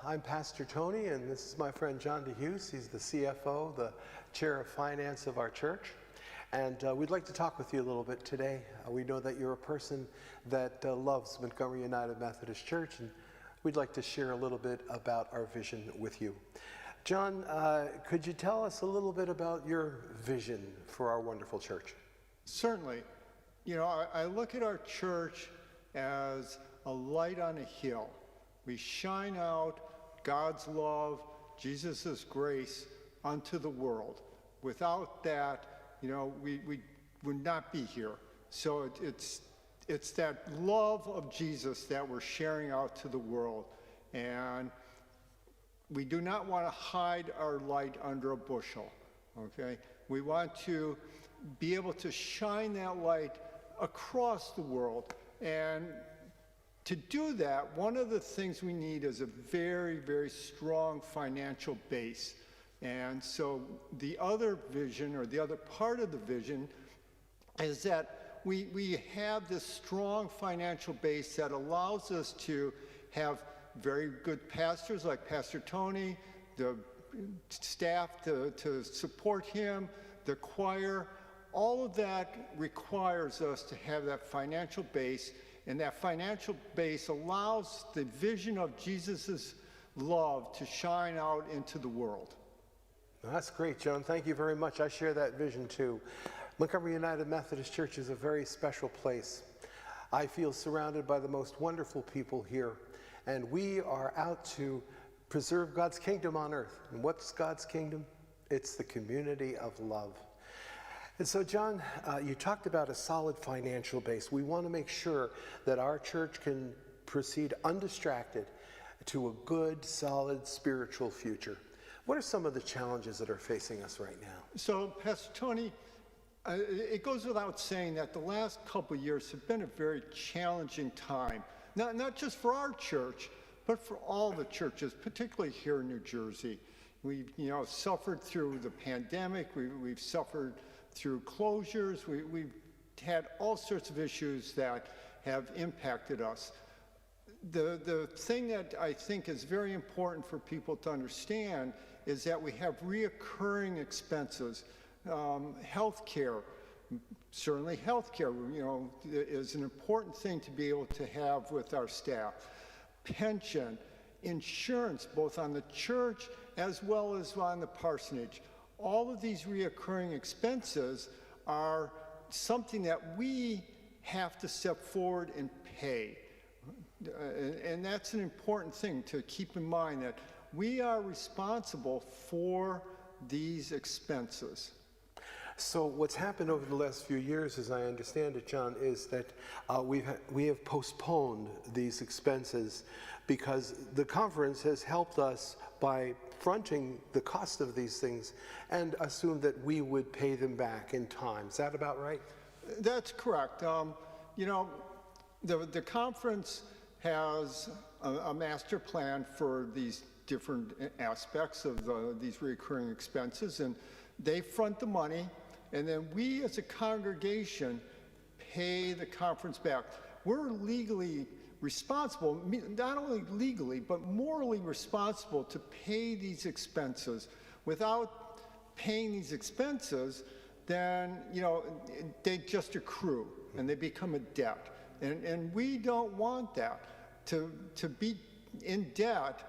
I'm Pastor Tony, and this is my friend John DeHughes. He's the CFO, the Chair of Finance of our church. And we'd like to talk with you a little bit today. We know that you're a person that loves Montgomery United Methodist Church, and we'd like to share a little bit about our vision with you. John, could you tell us a little bit about your vision for our wonderful church? Certainly. You know, I look at our church as a light on a hill. We shine out God's love, Jesus' grace unto the world. Without that, you know, we would not be here. So it's that love of Jesus that we're sharing out to the world. And we do not want to hide our light under a bushel, okay? We want to be able to shine that light across the world. And to do that, one of the things we need is a very, very strong financial base. And so the other vision, or the other part of the vision, is that we have this strong financial base that allows us to have very good pastors like Pastor Tony, the staff to support him, the choir. All of that requires us to have that financial base, and that financial base allows the vision of Jesus' love to shine out into the world. That's great, John. Thank you very much. I share that vision too. Montgomery United Methodist Church is a very special place. I feel surrounded by the most wonderful people here, and we are out to preserve God's kingdom on earth. And what's God's kingdom? It's the community of love. And so, John, you talked about a solid financial base. We want to make sure that our church can proceed undistracted to a good, solid spiritual future. What are some of the challenges that are facing us right now? So, Pastor Tony, it goes without saying that the last couple of years have been a very challenging time, not just for our church, but for all the churches, particularly here in New Jersey. We've, suffered through the pandemic. We've suffered through closures. We've had all sorts of issues that have impacted us. The thing that I think is very important for people to understand is that we have reoccurring expenses. Healthcare, certainly healthcare, is an important thing to be able to have with our staff. Pension, insurance, both on the church as well as on the parsonage. All of these reoccurring expenses are something that we have to step forward and pay. And that's an important thing to keep in mind, that we are responsible for these expenses. So what's happened over the last few years, as I understand it, John, is that we have postponed these expenses because the conference has helped us by fronting the cost of these things and assumed that we would pay them back in time. Is that about right? That's correct. The conference has a master plan for these different aspects of these recurring expenses, and they front the money, and then we as a congregation pay the conference back. We're legally responsible, not only legally, but morally responsible to pay these expenses. Without paying these expenses, then, they just accrue and they become a debt. And we don't want that. To be in debt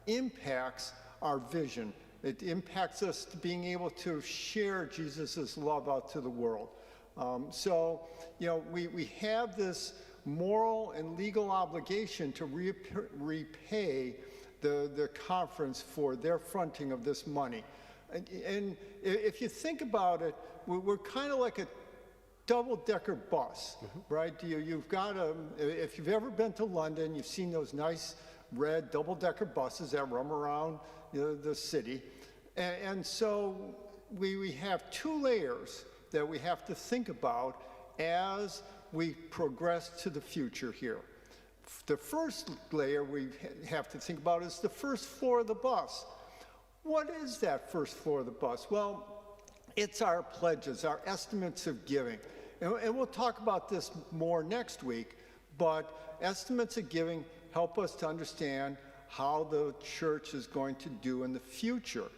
impacts our vision. It impacts us to being able to share Jesus' love out to the world. We have this moral and legal obligation to repay the conference for their fronting of this money. And if you think about it, we're kind of like a double-decker bus, right? You've got if you've ever been to London, you've seen those nice red double-decker buses that roam around the city. And so we have two layers that we have to think about as we progress to the future here. The first layer we have to think about is the first floor of the bus. What is that first floor of the bus? Well, it's our pledges, our estimates of giving. And we'll talk about this more next week, but estimates of giving help us to understand how the church is going to do in the future.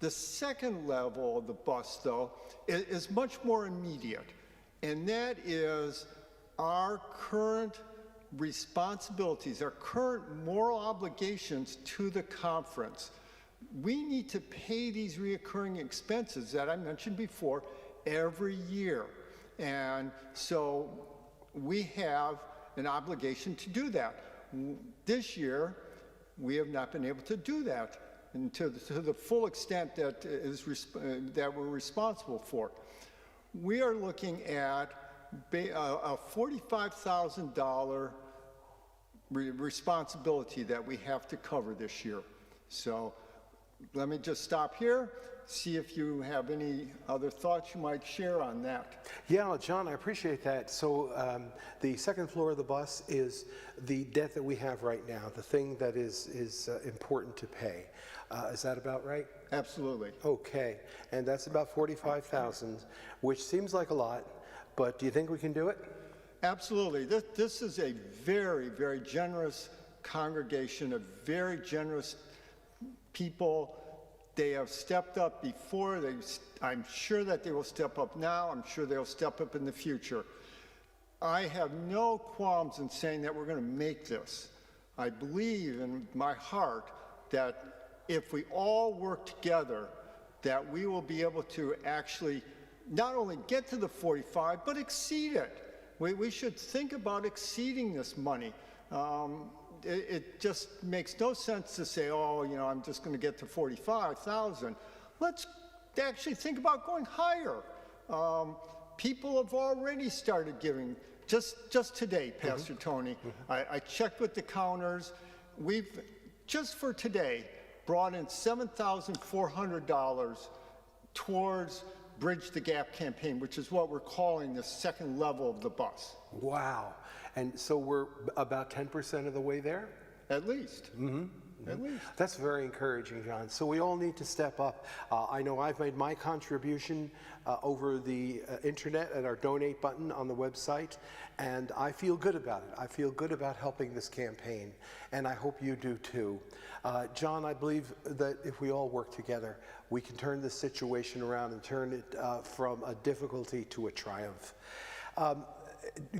The second level of the bus, though, is much more immediate, and that is our current responsibilities, our current moral obligations to the conference. We need to pay these reoccurring expenses that I mentioned before every year. And so we have an obligation to do that. This year, we have not been able to do that and to the full extent that that we're responsible for. We are looking at a $45,000 responsibility that we have to cover this year. So let me just stop here, see if you have any other thoughts you might share on that. Yeah, John, I appreciate that. So the second floor of the bus is the debt that we have right now, the thing that is important to pay. Is that about right? Absolutely. Okay, and that's about $45,000, which seems like a lot, but do you think we can do it? Absolutely. This is a very, very generous congregation, a very generous people. They have stepped up before. I'm sure that they will step up now. I'm sure they'll step up in the future. I have no qualms in saying that we're going to make this. I believe in my heart that if we all work together, that we will be able to actually not only get to the 45, but exceed it. We should think about exceeding this money. It just makes no sense to say, oh, you know, I'm just going to get to 45,000. Let's actually think about going higher. People have already started giving. Just today, Pastor Tony, I checked with the counters. We've, just for today, brought in $7,400 towards Bridge the Gap campaign, which is what we're calling the second level of the bus. Wow. And so we're about 10% of the way there? At least. At least. That's very encouraging, John. So we all need to step up. I know I've made my contribution over the internet at our donate button on the website, and I feel good about it. I feel good about helping this campaign, and I hope you do too. John, I believe that if we all work together, we can turn this situation around and turn it from a difficulty to a triumph.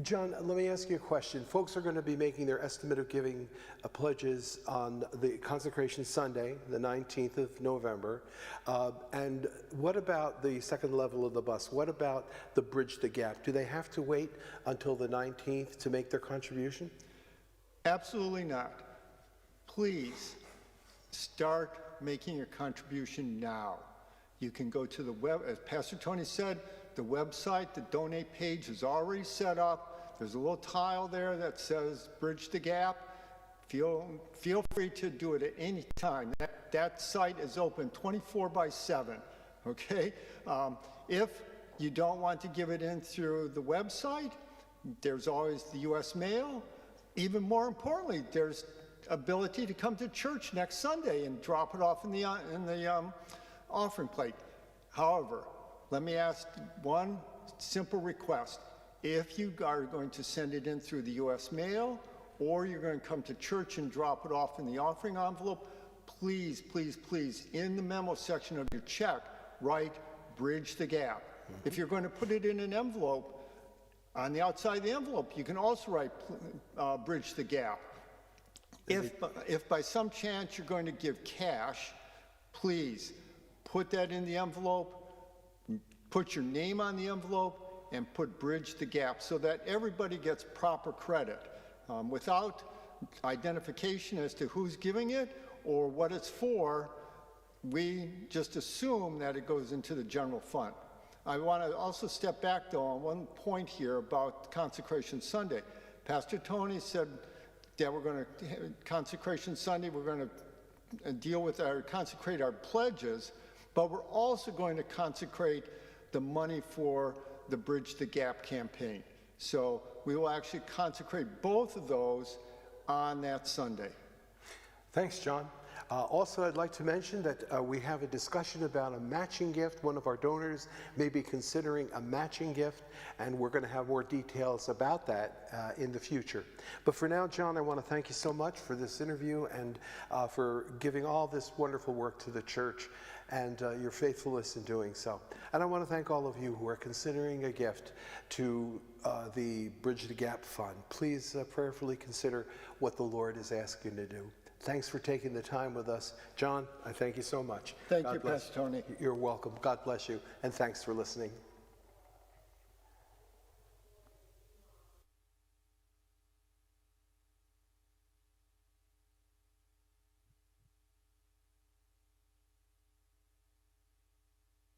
John, let me ask you a question. Folks are going to be making their estimate of giving pledges on the Consecration Sunday, the 19th of November. And what about the second level of the bus? What about the Bridge the Gap? Do they have to wait until the 19th to make their contribution? Absolutely not. Please start making your contribution now. You can go to the web, as Pastor Tony said, the website, the donate page is already set up. There's a little tile there that says Bridge the Gap. Feel free to do it at any time. That site is open 24/7, okay? If you don't want to give it in through the website, there's always the U.S. mail. Even more importantly, there's ability to come to church next Sunday and drop it off in the offering plate. However, let me ask one simple request. If you are going to send it in through the U.S. mail, or you're going to come to church and drop it off in the offering envelope, please, please, please, in the memo section of your check, write Bridge the Gap. If you're going to put it in an envelope, on the outside of the envelope, you can also write Bridge the Gap. If by some chance you're going to give cash, please put that in the envelope, put your name on the envelope, and put Bridge the Gap so that everybody gets proper credit. Without identification as to who's giving it or what it's for, we just assume that it goes into the general fund. I want to also step back, though, on one point here about Consecration Sunday. Pastor Tony said that we're going to, Consecration Sunday, we're going to deal with consecrate our pledges, but we're also going to consecrate the money for the Bridge the Gap campaign. So we will actually consecrate both of those on that Sunday. Thanks, John. Also, I'd like to mention that we have a discussion about a matching gift. One of our donors may be considering a matching gift, and we're going to have more details about that in the future. But for now, John, I want to thank you so much for this interview and for giving all this wonderful work to the church and your faithfulness in doing so. And I want to thank all of you who are considering a gift to the Bridge the Gap Fund. Please prayerfully consider what the Lord is asking you to do. Thanks for taking the time with us. John, I thank you so much. Thank you, Pastor Tony. You're welcome. God bless you, and thanks for listening.